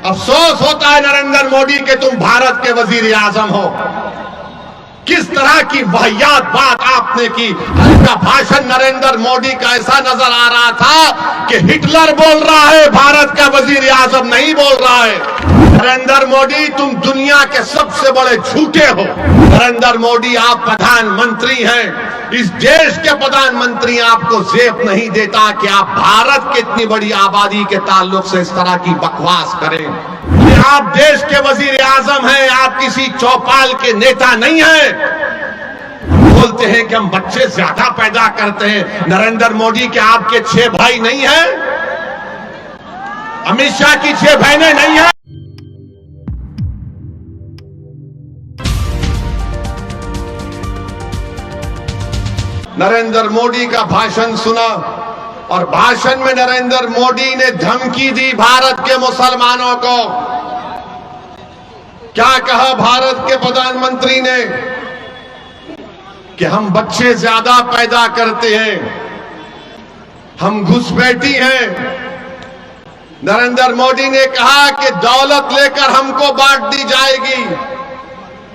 अफसोस होता है नरेंद्र मोदी के तुम भारत के वजीर आजम हो। किस तरह की वाहियात बात आपने की। आपका भाषण नरेंद्र मोदी का ऐसा नजर आ रहा था कि हिटलर बोल रहा है, भारत का वजीर आजम नहीं बोल रहा है। नरेंद्र मोदी तुम दुनिया के सबसे बड़े झूठे हो। नरेंद्र मोदी आप प्रधानमंत्री हैं, इस देश के प्रधानमंत्री आपको जेब नहीं देता कि आप भारत की इतनी बड़ी आबादी के ताल्लुक से इस तरह की बकवास करें। कि आप देश के वजीर आजम हैं, आप किसी चौपाल के नेता नहीं हैं। बोलते हैं कि हम बच्चे ज्यादा पैदा करते हैं। नरेंद्र मोदी के आपके 6 भाई नहीं हैं? अमित शाह की 6 बहनें नहीं हैं? नरेंद्र मोदी का भाषण सुना और भाषण में नरेंद्र मोदी ने धमकी दी भारत के मुसलमानों को। क्या कहा भारत के प्रधानमंत्री ने कि हम बच्चे ज्यादा पैदा करते हैं, हम घुसपैठी हैं। नरेंद्र मोदी ने कहा कि दौलत लेकर हमको बांट दी जाएगी।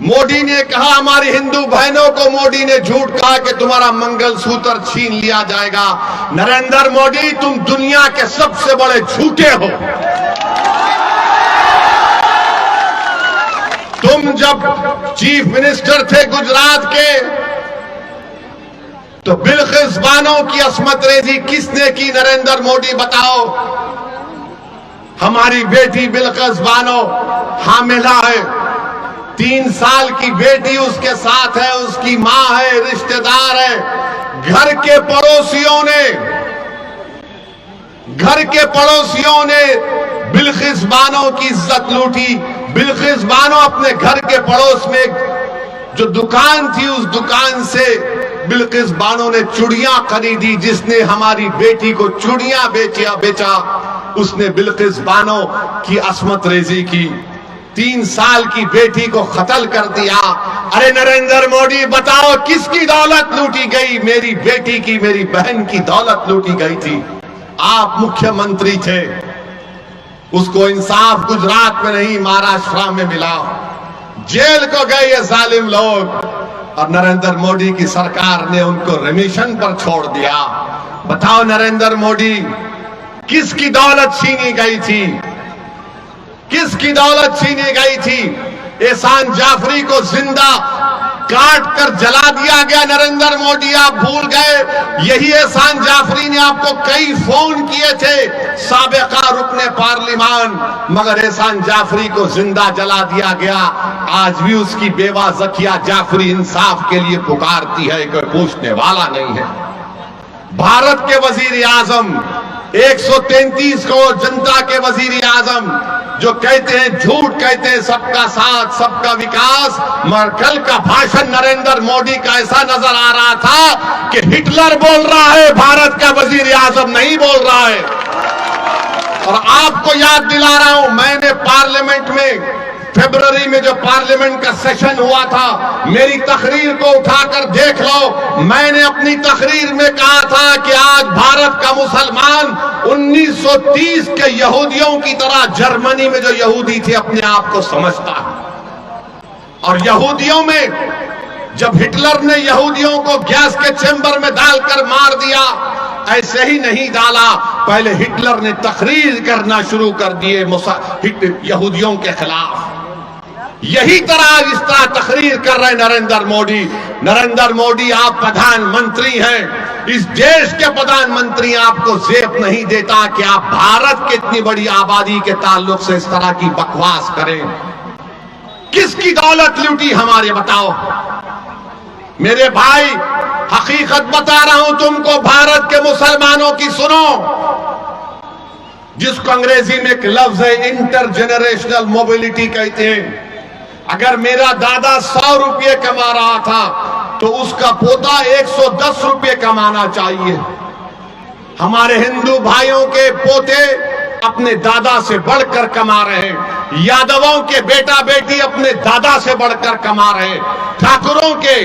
मोदी ने कहा हमारी हिंदू बहनों को मोदी ने झूठ कहा कि तुम्हारा मंगलसूत्र छीन लिया जाएगा। नरेंद्र मोदी तुम दुनिया के सबसे बड़े झूठे हो। तुम जब चीफ मिनिस्टर थे गुजरात के तो बिल्किस बानो की असमत रेजी किसने की? नरेंद्र मोदी बताओ। हमारी बेटी बिल्किस बानो हामिला है, 3 साल की बेटी उसके साथ है, उसकी मां है, रिश्तेदार है। घर के पड़ोसियों ने बिल्किस बानो की इज्जत लूटी। बिल्किस बानो अपने घर के पड़ोस में जो दुकान थी, उस दुकान से बिल्किस बानो ने चूड़ियां खरीदी। जिसने हमारी बेटी को चूड़ियां बेचा उसने बिल्किस बानो की असमत रेजी की। 3 साल की बेटी को कत्ल कर दिया। अरे नरेंद्र मोदी बताओ किसकी दौलत लूटी गई? मेरी बेटी की, मेरी बहन की दौलत लूटी गई थी। आप मुख्यमंत्री थे, उसको इंसाफ गुजरात में नहीं महाराष्ट्र में मिला। जेल को गए ये जालिम लोग और नरेंद्र मोदी की सरकार ने उनको रिमिशन पर छोड़ दिया। बताओ नरेंद्र मोदी किसकी दौलत छीनी गई थी? किसकी दौलत छीनी गई थी? एहसान जाफरी को जिंदा काट कर जला दिया गया। नरेंद्र मोदी आप भूल गए, यही एहसान जाफरी ने आपको कई फोन किए थे, साबिका रुकने पार्लिमान, मगर एहसान जाफरी को जिंदा जला दिया गया। आज भी उसकी बेवा जकिया जाफरी इंसाफ के लिए पुकारती है, कोई पूछने वाला नहीं है। भारत के वजीर आजम 133 करोड़ जनता के वजीर आजम जो कहते हैं, झूठ कहते हैं सबका साथ सबका विकास, मगर कल का भाषण नरेंद्र मोदी का ऐसा नजर आ रहा था कि हिटलर बोल रहा है, भारत का वजीर आजम नहीं बोल रहा है। और आपको याद दिला रहा हूं, मैंने पार्लियामेंट में फरवरी में जो पार्लियामेंट का सेशन हुआ था, मेरी तकरीर को उठाकर देख लो। मैंने अपनी तकरीर में कहा था कि आज भारत का मुसलमान 1930 के यहूदियों की तरह जर्मनी में जो यहूदी थे अपने आप को समझता है। और यहूदियों में जब हिटलर ने यहूदियों को गैस के चेंबर में डालकर मार दिया, ऐसे ही नहीं डाला, पहले हिटलर ने तकरीर करना शुरू कर दिए यहूदियों के खिलाफ। यही तरह इस तरह तकरीर कर रहे नरेंद्र मोदी। नरेंद्र मोदी आप प्रधानमंत्री हैं, इस देश के प्रधानमंत्री आपको जेब नहीं देता कि आप भारत की इतनी बड़ी आबादी के ताल्लुक से इस तरह की बकवास करें। किसकी दौलत लूटी हमारे? बताओ मेरे भाई, हकीकत बता रहा हूं तुमको, भारत के मुसलमानों की सुनो, जिसको अंग्रेजी में एक लफ्ज है इंटरजेनरेशनल मोबिलिटी कहते हैं। अगर मेरा दादा 100 रुपये कमा रहा था तो उसका पोता 110 रुपये कमाना चाहिए। हमारे हिंदू भाइयों के पोते अपने दादा से बढ़कर कमा रहे हैं। यादवों के बेटा बेटी अपने दादा से बढ़कर कमा रहे हैं। ठाकुरों के,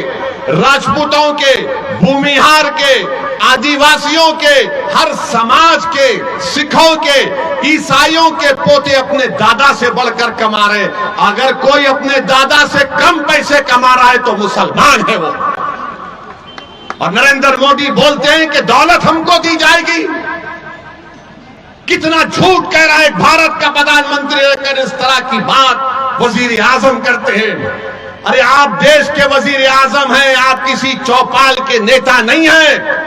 राजपूतों के, भूमिहार के, आदिवासियों के, हर समाज के, सिखों के, ईसाइयों के पोते अपने दादा से बढ़कर कमा रहे। अगर कोई अपने दादा से कम पैसे कमा रहा है तो मुसलमान है वो। और नरेंद्र मोदी बोलते हैं कि दौलत हमको दी जाएगी। कितना झूठ कह रहा है भारत का प्रधानमंत्री रहकर इस तरह की बात वजीर आजम करते हैं। अरे आप देश के वजीर आजम हैं, आप किसी चौपाल के नेता नहीं हैं।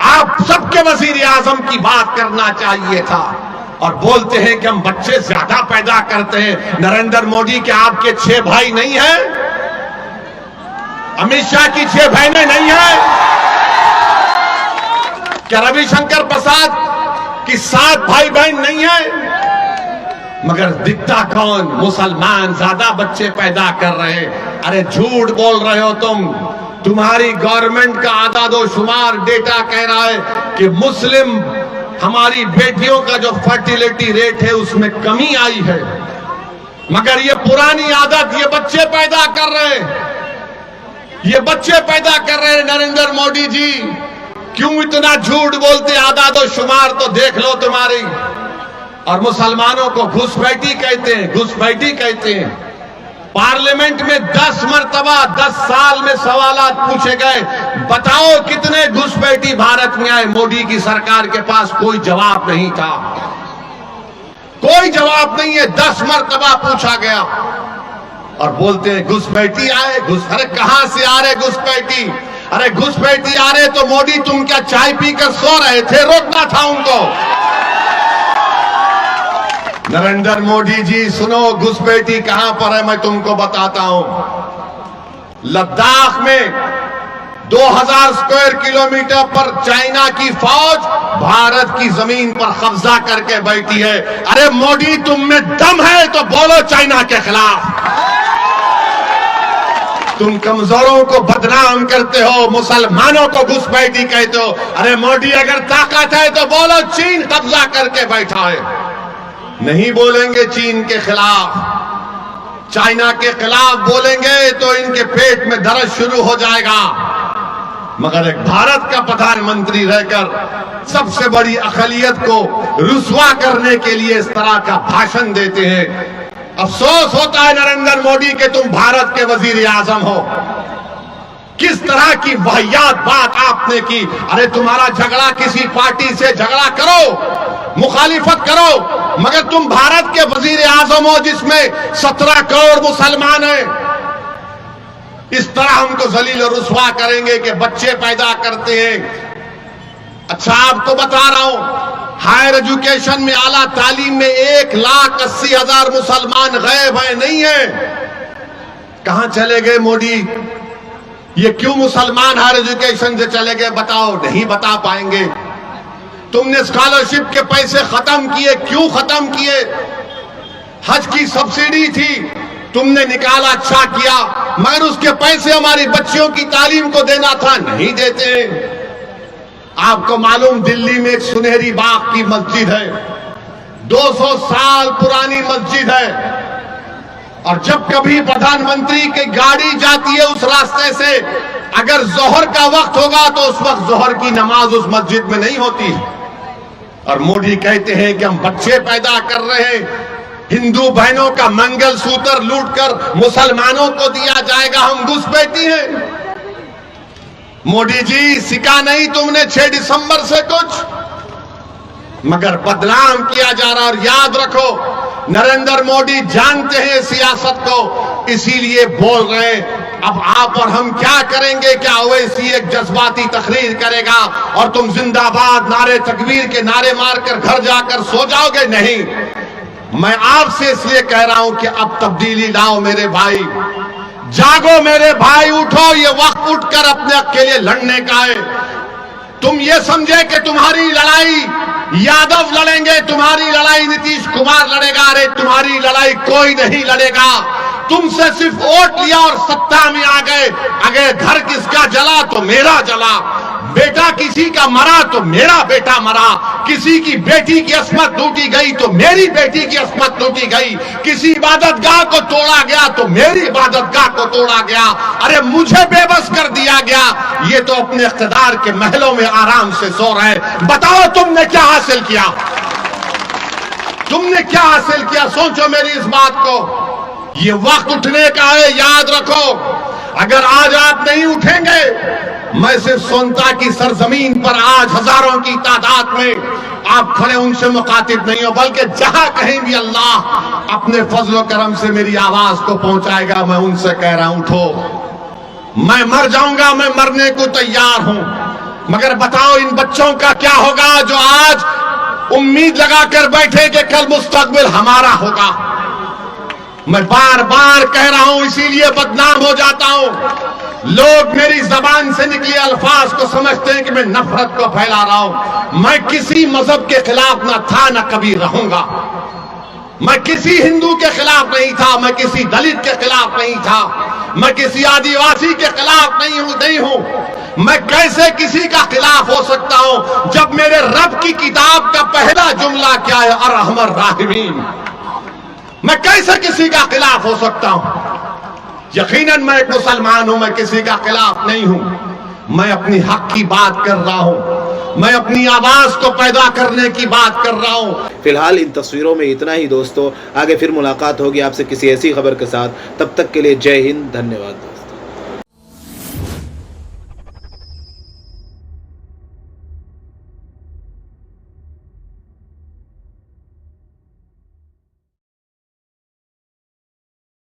आप सबके वजीर आजम की बात करना चाहिए था। और बोलते हैं कि हम बच्चे ज्यादा पैदा करते हैं। नरेंद्र मोदी के आपके 6 भाई नहीं हैं? अमित शाह की 6 बहनें नहीं हैं? क्या रविशंकर प्रसाद की 7 भाई बहन नहीं है? मगर दिखता कौन? मुसलमान ज्यादा बच्चे पैदा कर रहे हैं। अरे झूठ बोल रहे हो तुम। तुम्हारी गवर्नमेंट का आदादोशुमार डेटा कह रहा है कि मुस्लिम हमारी बेटियों का जो फर्टिलिटी रेट है उसमें कमी आई है। मगर ये पुरानी आदत, ये बच्चे पैदा कर रहे हैं, ये बच्चे पैदा कर रहे हैं। नरेंद्र मोदी जी क्यों इतना झूठ बोलते? आदादोशुमार तो देख लो तुम्हारी। और मुसलमानों को घुसपैठी कहते हैं, घुसपैठी कहते हैं। पार्लियामेंट में 10 मरतबा 10 साल में सवालात पूछे गए, बताओ कितने घुसपैठी भारत में आए? मोदी की सरकार के पास कोई जवाब नहीं था, कोई जवाब नहीं है। 10 मरतबा पूछा गया और बोलते हैं घुसपैठी आए। अरे कहां से आ रहे घुसपैठी? अरे घुसपैठी आ रहे तो मोदी तुम क्या चाय पीकर सो रहे थे? रोकना था उनको। नरेंद्र मोदी जी सुनो, घुसपैठी कहां पर है मैं तुमको बताता हूं। लद्दाख में 2000 स्क्वायर किलोमीटर पर चाइना की फौज भारत की जमीन पर कब्जा करके बैठी है। अरे मोदी तुम में दम है तो बोलो चाइना के खिलाफ। तुम कमजोरों को बदनाम करते हो, मुसलमानों को घुसपैठी कहते हो। अरे मोदी अगर ताकत है तो बोलो चीन कब्जा करके बैठा है। नहीं बोलेंगे चीन के खिलाफ, चाइना के खिलाफ बोलेंगे तो इनके पेट में दर्द शुरू हो जाएगा। मगर एक भारत का प्रधानमंत्री रहकर सबसे बड़ी अक़लियत को रुस्वा करने के लिए इस तरह का भाषण देते हैं। अफसोस होता है नरेंद्र मोदी के तुम भारत के वजीर आजम हो। किस तरह की वाहियात बात आपने की। अरे तुम्हारा झगड़ा किसी पार्टी से झगड़ा करो, मुखालिफत करो, मगर तुम भारत के वजीर आजम हो जिसमें 17 करोड़ मुसलमान हैं। इस तरह हमको जलील और रुस्वा करेंगे कि बच्चे पैदा करते हैं। अच्छा आपको बता रहा हूं, हायर एजुकेशन में, आला तालीम में 1,80,000 मुसलमान गायब है, नहीं है। कहां चले गए मोदी? ये क्यों मुसलमान हायर एजुकेशन से चले गए? बताओ, नहीं बता पाएंगे। तुमने स्कॉलरशिप के पैसे खत्म किए, क्यों खत्म किए? हज की सब्सिडी थी, तुमने निकाला, अच्छा किया, मगर उसके पैसे हमारी बच्चियों की तालीम को देना था, नहीं देते। आपको मालूम दिल्ली में एक सुनहरी बाग की मस्जिद है, 200 साल पुरानी मस्जिद है। और जब कभी प्रधानमंत्री की गाड़ी जाती है उस रास्ते से, अगर जोहर का वक्त होगा तो उस वक्त जोहर की नमाज उस मस्जिद में नहीं होती। और मोदी कहते हैं कि हम बच्चे पैदा कर रहे हैं, हिंदू बहनों का मंगलसूत्र लूटकर मुसलमानों को दिया जाएगा, हम घुसपैठी हैं। मोदी जी सिखा नहीं तुमने 6 दिसंबर से कुछ, मगर बदनाम किया जा रहा। और याद रखो, नरेंद्र मोदी जानते हैं सियासत को, इसीलिए बोल रहे हैं। अब आप और हम क्या करेंगे? क्या ओवैसी एक जज्बाती तकरीर करेगा और तुम जिंदाबाद नारे तकबीर के नारे मारकर घर जाकर सो जाओगे? नहीं। मैं आपसे इसलिए कह रहा हूं कि अब तब्दीली लाओ मेरे भाई, जागो मेरे भाई, उठो। ये वक्त उठकर अपने हक के लिए लड़ने का है। तुम ये समझे कि तुम्हारी लड़ाई यादव लड़ेंगे, तुम्हारी लड़ाई नीतीश कुमार लड़ेगा। अरे तुम्हारी लड़ाई कोई नहीं लड़ेगा। तुमसे सिर्फ वोट लिया और सत्ता में आ गए। अगर घर किसका जला तो मेरा जला। बेटा किसी का मरा तो मेरा बेटा मरा, किसी की बेटी की अस्मत लूटी गई तो मेरी बेटी की अस्मत लूटी गई, किसी इबादतगाह को तोड़ा गया तो मेरी इबादतगाह को तोड़ा गया। अरे मुझे बेबस कर दिया गया, ये तो अपने इख्तिदार के महलों में आराम से सो रहे। बताओ तुमने क्या हासिल किया, तुमने क्या हासिल किया? सोचो मेरी इस बात को। ये वक्त उठने का है, याद रखो। अगर आज आप नहीं उठेंगे, मैं सिर्फ सोनता की सरजमीन पर आज हजारों की तादाद में आप खड़े उनसे मुखातिब नहीं हो, बल्कि जहां कहीं भी अल्लाह अपने फजल करम से मेरी आवाज को पहुंचाएगा, मैं उनसे कह रहा हूं उठो। मैं मर जाऊंगा, मैं मरने को तैयार हूं, मगर बताओ इन बच्चों का क्या होगा जो आज उम्मीद लगाकर बैठे कि कल मुस्तकबिल हमारा होगा। मैं बार बार कह रहा हूं, इसीलिए बदनाम हो जाता हूं। लोग मेरी जबान से निकले अल्फाज को समझते हैं कि मैं नफरत को फैला रहा हूं। मैं किसी मजहब के खिलाफ ना था, ना कभी रहूंगा। मैं किसी हिंदू के खिलाफ नहीं था, मैं किसी दलित के खिलाफ नहीं था, मैं किसी आदिवासी के खिलाफ नहीं हूं। मैं कैसे किसी का खिलाफ हो सकता हूं जब मेरे रब की किताब का पहला जुमला क्या है, अरहमर राहिमीन। मैं कैसे किसी का खिलाफ हो सकता हूं? यकीनन मैं एक मुसलमान हूं, मैं किसी का खिलाफ नहीं हूं। मैं अपनी हक की बात कर रहा हूं, मैं अपनी आवाज को पैदा करने की बात कर रहा हूं। फिलहाल इन तस्वीरों में इतना ही दोस्तों, आगे फिर मुलाकात होगी आपसे किसी ऐसी खबर के साथ। तब तक के लिए जय हिंद, धन्यवाद।